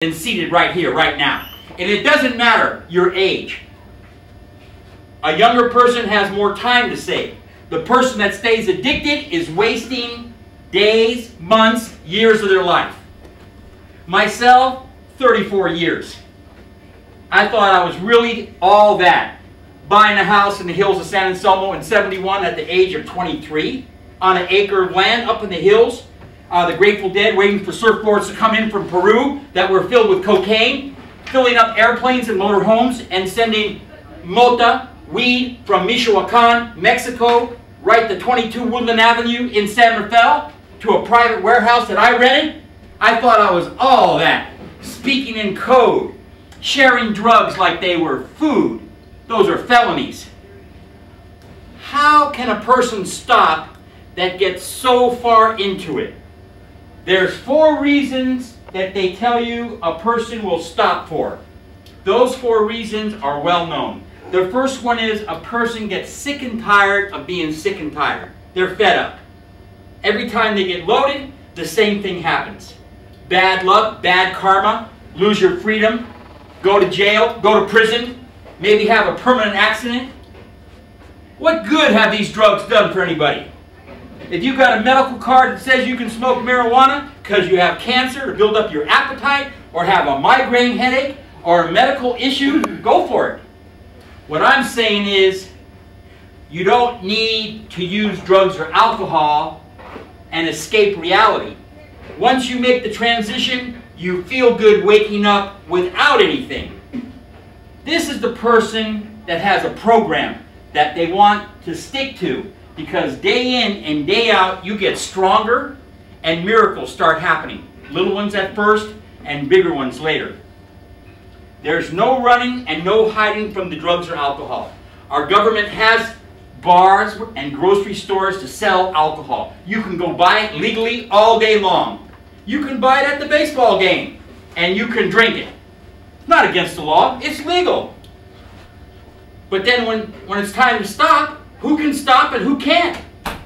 and seated right here, right now. And it doesn't matter your age. A younger person has more time to save. The person that stays addicted is wasting days, months, years of their life. Myself, 34 years. I thought I was really all that. Buying a house in the hills of San Anselmo in '71 at the age of 23 on an acre of land up in the hills. The Grateful Dead waiting for surfboards to come in from Peru that were filled with cocaine, filling up airplanes and motorhomes, and sending mota, weed, from Michoacan, Mexico, right to 22 Woodland Avenue in San Rafael to a private warehouse that I rented. I thought I was all that. Speaking in code, sharing drugs like they were food. Those are felonies. How can a person stop that gets so far into it? There's 4 reasons that they tell you a person will stop for. Those 4 reasons are well known. The first one is a person gets sick and tired of being sick and tired. They're fed up. Every time they get loaded, the same thing happens. Bad luck, bad karma, lose your freedom, go to jail, go to prison, maybe have a permanent accident. What good have these drugs done for anybody? If you've got a medical card that says you can smoke marijuana because you have cancer to build up your appetite, or have a migraine headache, or a medical issue, go for it. What I'm saying is, you don't need to use drugs or alcohol and escape reality. Once you make the transition, you feel good waking up without anything. This is the person that has a program that they want to stick to, because day in and day out you get stronger and miracles start happening. Little ones at first and bigger ones later. There's no running and no hiding from the drugs or alcohol. Our government has bars and grocery stores to sell alcohol. You can go buy it legally all day long. You can buy it at the baseball game and you can drink it. It's not against the law, it's legal. But then when it's time to stop, who can stop and who can't?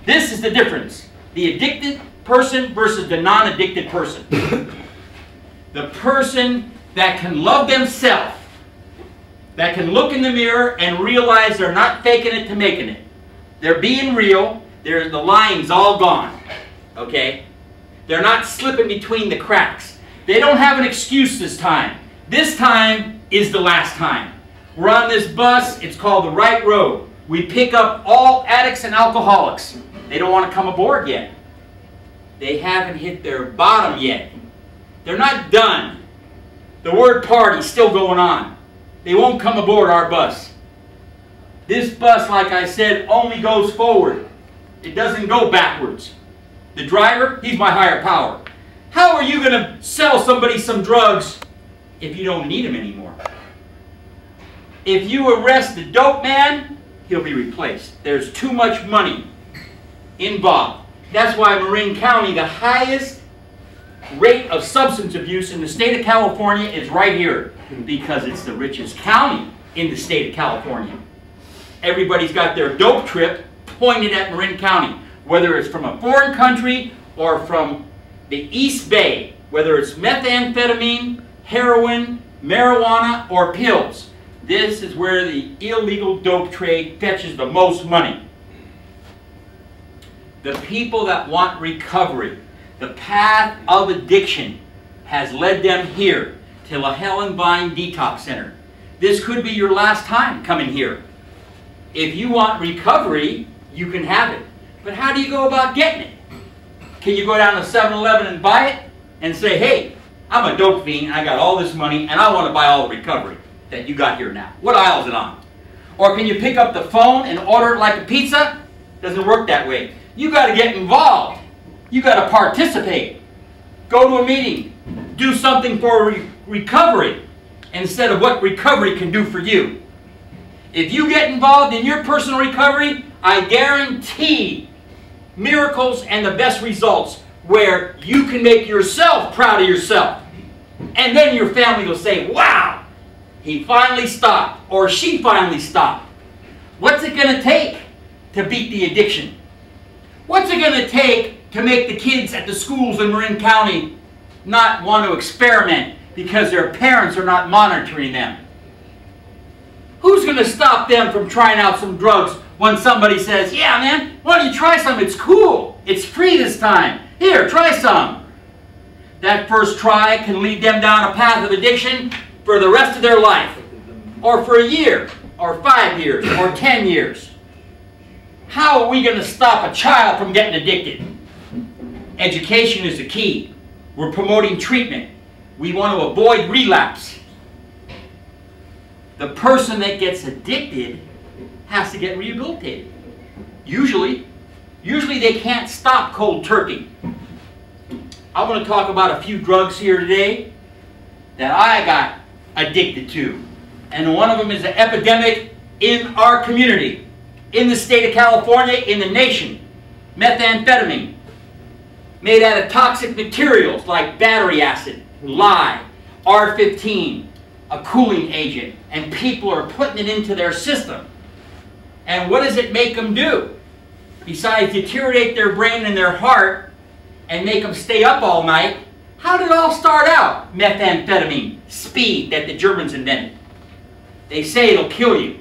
This is the difference. The addicted person versus the non-addicted person. The person that can love themselves, that can look in the mirror and realize they're not faking it to making it. They're being real. The lying's all gone. Okay? They're not slipping between the cracks. They don't have an excuse this time. This time is the last time. We're on this bus. It's called the right road. We pick up all addicts and alcoholics. They don't want to come aboard yet. They haven't hit their bottom yet. They're not done. The word party's still going on. They won't come aboard our bus. This bus, like I said, only goes forward. It doesn't go backwards. The driver, he's my higher power. How are you going to sell somebody some drugs if you don't need them anymore? If you arrest the dope man, he'll be replaced. There's too much money involved. That's why Marin County, the highest rate of substance abuse in the state of California, is right here, because it's the richest county in the state of California. Everybody's got their dope trip pointed at Marin County, whether it's from a foreign country or from the East Bay, whether it's methamphetamine, heroin, marijuana, or pills. This is where the illegal dope trade fetches the most money. The people that want recovery, the path of addiction has led them here to the Helen Detox Center. This could be your last time coming here. If you want recovery, you can have it. But how do you go about getting it? Can you go down to 7-Eleven and buy it and say, hey, I'm a dope fiend and I got all this money and I want to buy all the recovery that you got here now? What aisle is it on? Or can you pick up the phone and order it like a pizza? Doesn't work that way. You got to get involved. You got to participate. Go to a meeting. Do something for recovery instead of what recovery can do for you. If you get involved in your personal recovery, I guarantee miracles and the best results where you can make yourself proud of yourself. And then your family will say, wow, he finally stopped, or she finally stopped. What's it going to take to beat the addiction? What's it going to take to make the kids at the schools in Marin County not want to experiment because their parents are not monitoring them. Who's going to stop them from trying out some drugs when somebody says, yeah, man, why don't you try some? It's cool. It's free this time. Here, try some. That first try can lead them down a path of addiction for the rest of their life, or for a year, or 5 years, or 10 years. How are we going to stop a child from getting addicted? Education is the key. We're promoting treatment. We want to avoid relapse. The person that gets addicted has to get rehabilitated. Usually they can't stop cold turkey. I want to talk about a few drugs here today that I got addicted to. And one of them is an epidemic in our community, in the state of California, in the nation. Methamphetamine, made out of toxic materials like battery acid, lye, R15, a cooling agent, and people are putting it into their system. And what does it make them do? Besides deteriorate their brain and their heart and make them stay up all night, how did it all start out? Methamphetamine, speed that the Germans invented. They say it'll kill you.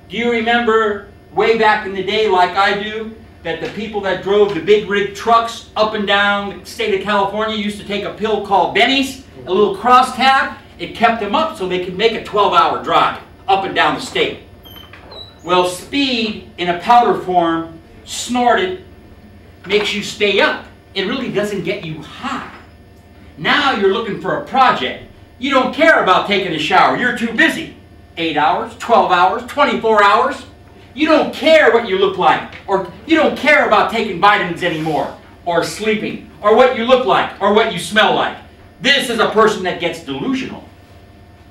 Do you remember way back in the day, like I do, that the people that drove the big rig trucks up and down the state of California used to take a pill called Benny's, a little crosstab? It kept them up so they could make a 12-hour drive up and down the state. Well, speed in a powder form, snorted, makes you stay up. It really doesn't get you high. Now you're looking for a project. You don't care about taking a shower. You're too busy. 8 hours, 12 hours, 24 hours. You don't care what you look like, or you don't care about taking vitamins anymore, or sleeping, or what you look like, or what you smell like. This is a person that gets delusional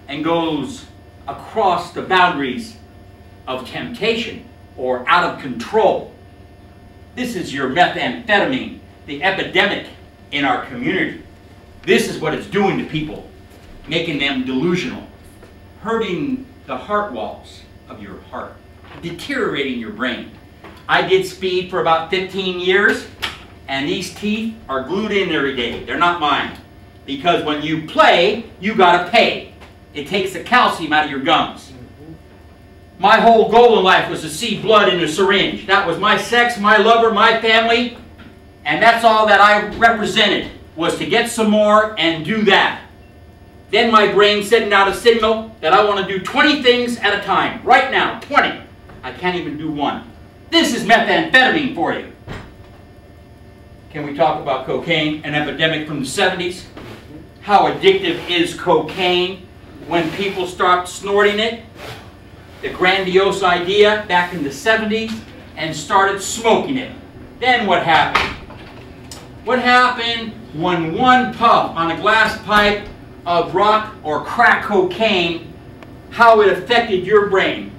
and goes across the boundaries of temptation or out of control. This is your methamphetamine, the epidemic in our community. This is what it's doing to people, making them delusional, hurting the heart walls of your heart, deteriorating your brain. I did speed for about 15 years, and these teeth are glued in every day. They're not mine. Because when you play, you gotta pay. It takes the calcium out of your gums. My whole goal in life was to see blood in a syringe. That was my sex, my lover, my family, and that's all that I represented, was to get some more and do that. Then my brain sending out a signal that I want to do 20 things at a time. Right now, 20. I can't even do one. This is methamphetamine for you. Can we talk about cocaine, an epidemic from the 70s? How addictive is cocaine when people start snorting it? The grandiose idea back in the 70s, and started smoking it. Then what happened? What happened when one puff on a glass pipe of rock or crack cocaine, how it affected your brain?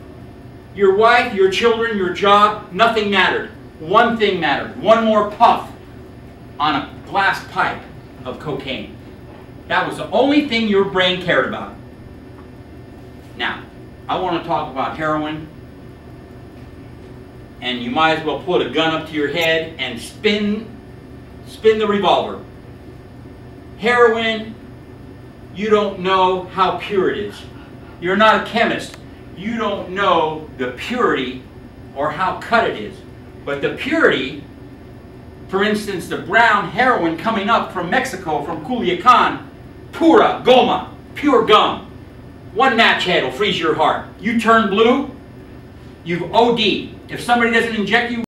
Your wife, your children, your job, nothing mattered. One thing mattered. One more puff on a glass pipe of cocaine. That was the only thing your brain cared about. Now, I want to talk about heroin, and you might as well put a gun up to your head and spin the revolver. Heroin, you don't know how pure it is. You're not a chemist. You don't know the purity or how cut it is. But the purity, for instance, the brown heroin coming up from Mexico, from Culiacan, pura, goma, pure gum. One match head will freeze your heart. You turn blue, you've OD'd. If somebody doesn't inject you